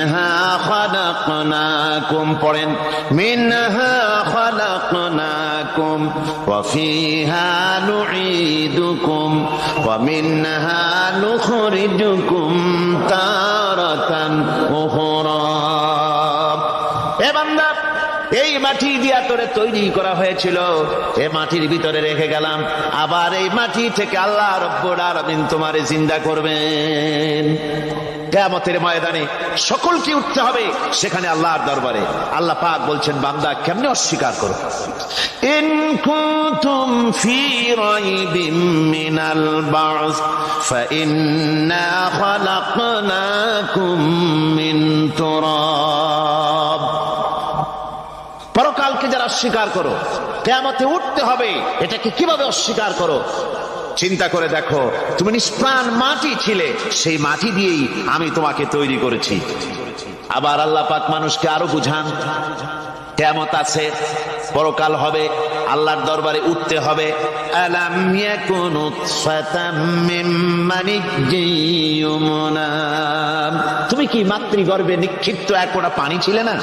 মিনহা খালাকনাকুম, পড়েন মিনহা খালাকনাকুম ওয়া ফিহা নুঈদুকুম ওয়া মিনহা নুখরিজুকুম তারাতান উখরা। এ বান্দা, এই মাটি দিয়া তোরে তৈরি করা হয়েছিল, এ মাটির ভিতরে রেখে গেলাম, আবার এই মাটি থেকে আল্লাহ রব্বুল আলামিন তোমারে জিন্দা করবেন। কিয়ামতের ময়দানে সকলকে উঠতে হবে সেখানে আল্লাহর দরবারে। আল্লাহ পাক বলছেন, বান্দা কেমনে অস্বীকার করো? ইন কুনতুম ফি রাইবিম মিনাল বা'স ফাইন্না খালাকনাকুম মিন তুরাব। পরকালকে যারা অস্বীকার করো, কিয়ামতে উঠতে হবে, এটাকে কিভাবে অস্বীকার করো? চিন্তা করে দেখো, তুমি নিষ্প্রাণ মাটি ছিলে, সেই মাটি দিয়েই আমি তোমাকে তৈরি করেছি। আবার আল্লাহ পাক মানুষকে আরো বুঝান, কিয়ামত আছে, পরকাল হবে, আল্লাহর দরবারে উঠতে হবে। আলাম ইয়াকুনু ফাতাম মিন মানিয়্যুমনা, তুমি কি মাতৃগর্ভে নিক্ষিপ্ত এক ফোঁটা পানি ছিলে না?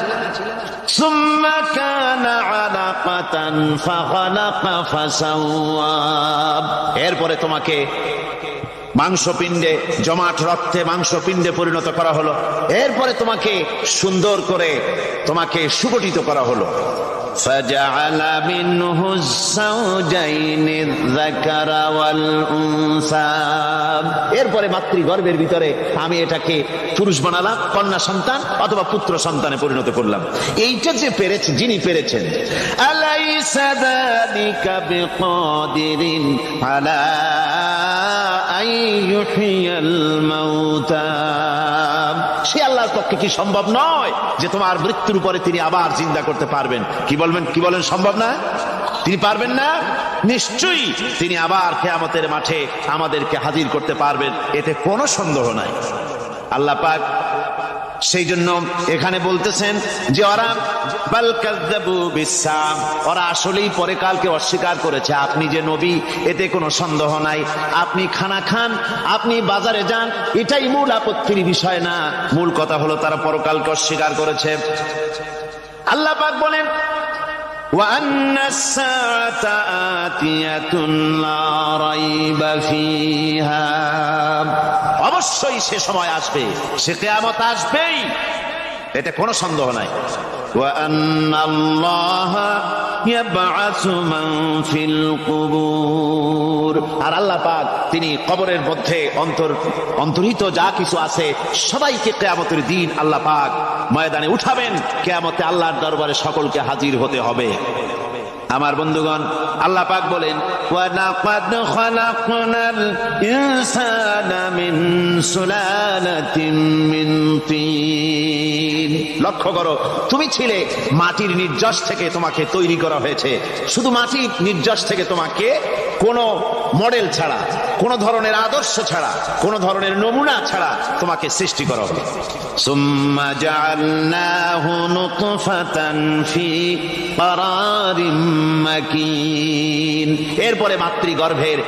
সুম্মা কানা আলাকাতান ফাখালাকা ফাসাওয়া, এরপরে তোমাকে মাংসপিণ্ডে, জমাট রক্তে মাংসপিণ্ডে পরিণত করা হলো, এরপরে তোমাকে সুন্দর করে তোমাকে সুগঠিত করা হলো। ফাজআলা মিনহু যাওজাইনি যাকারা ওয়াল উনসা, এরপরে মাতৃগর্ভের ভিতরে আমি এটাকে পুরুষ বানালাম, কন্যা সন্তান অথবা পুত্র সন্তানে পরিণত করলাম। এইটা যে পেরেছে, যিনি পেরেছেন, আলাইসা যালিকা বিকাদিরিন আলা আইয়ুহিয়াল মাউতা, সে আল্লাহর পক্ষে কি সম্ভব নয় যে তোমার মৃত্যুর উপরে তিনি আবার জিন্দা করতে পারবেন? কি বলেন সম্ভব না? তিনি পারবেন না? নিশ্চয়ই তিনি আবার কিয়ামতের মাঠে আমাদেরকে হাজির করতে পারবেন, এতে কোনো সন্দেহ নাই। আল্লাহ পাক সেই জন্য এখানে বলতেছেন যে ওরা বাল কাযযাবু বিসসাম, ওরা আসলেই পরকালকে অস্বীকার করেছে। আপনি যে নবী, এতে কোনো সন্দেহ নাই। আপনি খানা খান, আপনি বাজারে যান, এটাই মূল আপত্তির বিষয় না। মূল কথা হলো তারা পরকালকে অস্বীকার করেছে। আল্লাহ পাক বলেন, ওয়া আন্নাস সাআতা আতিয়াতুন লা রাইবা ফিহা, অবশ্যই সে সময় আসবে, সে কিয়ামত আসবেই, এতে কোনো সন্দেহ নাই। ওয়া আন্নাল্লাহা ইয়াবআসু মান ফিল কুবুর, আর আল্লাহ পাক তিনি কবরের মধ্যে অন্তর্হিত যা কিছু আছে সবাইকে কিয়ামতের দিন আল্লাহ পাক ময়দানে উঠাবেন। কিয়ামতে আল্লাহর দরবারে সকলকে হাজির হতে হবে। আমার বন্ধুগণ, আল্লাহ পাক বলেন, ওয়া লাকাদ খালাকনাল ইনসানা মিন সুলালাতিন মিন তিন, লক্ষ্য করো, তুমি ছিলে মাটির নির্যাস থেকে, তোমাকে তৈরি করা হয়েছে। শুধু মাটির নির্যাস থেকে তোমাকে কোন মডেল ছাড়া, কোন ধরনের আদর্শ ছাড়া, কোন ধরনের নমুনা ছাড়া তোমাকে সৃষ্টি করা হবে। সুম্মা জাআলনাহু নুতফাতান ফি ক্বারারিম মাকিন, এরপরে মাতৃগর্ভের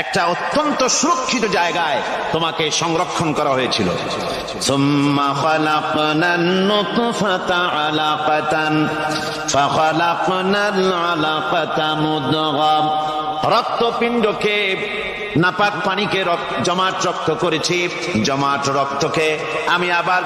একটা অত্যন্ত সুরক্ষিত জায়গায় তোমাকে সংরক্ষণ করা হয়েছিল। সুম্মা খালাকনান নুতফাতা আলাকাতান ফাখালাকনাল আলাকাতা মুদগা, রক্তপিণ্ডকে, নাপাক পানিকে জমাট রক্ত করেছি, জমাট রক্তকে আমি আবার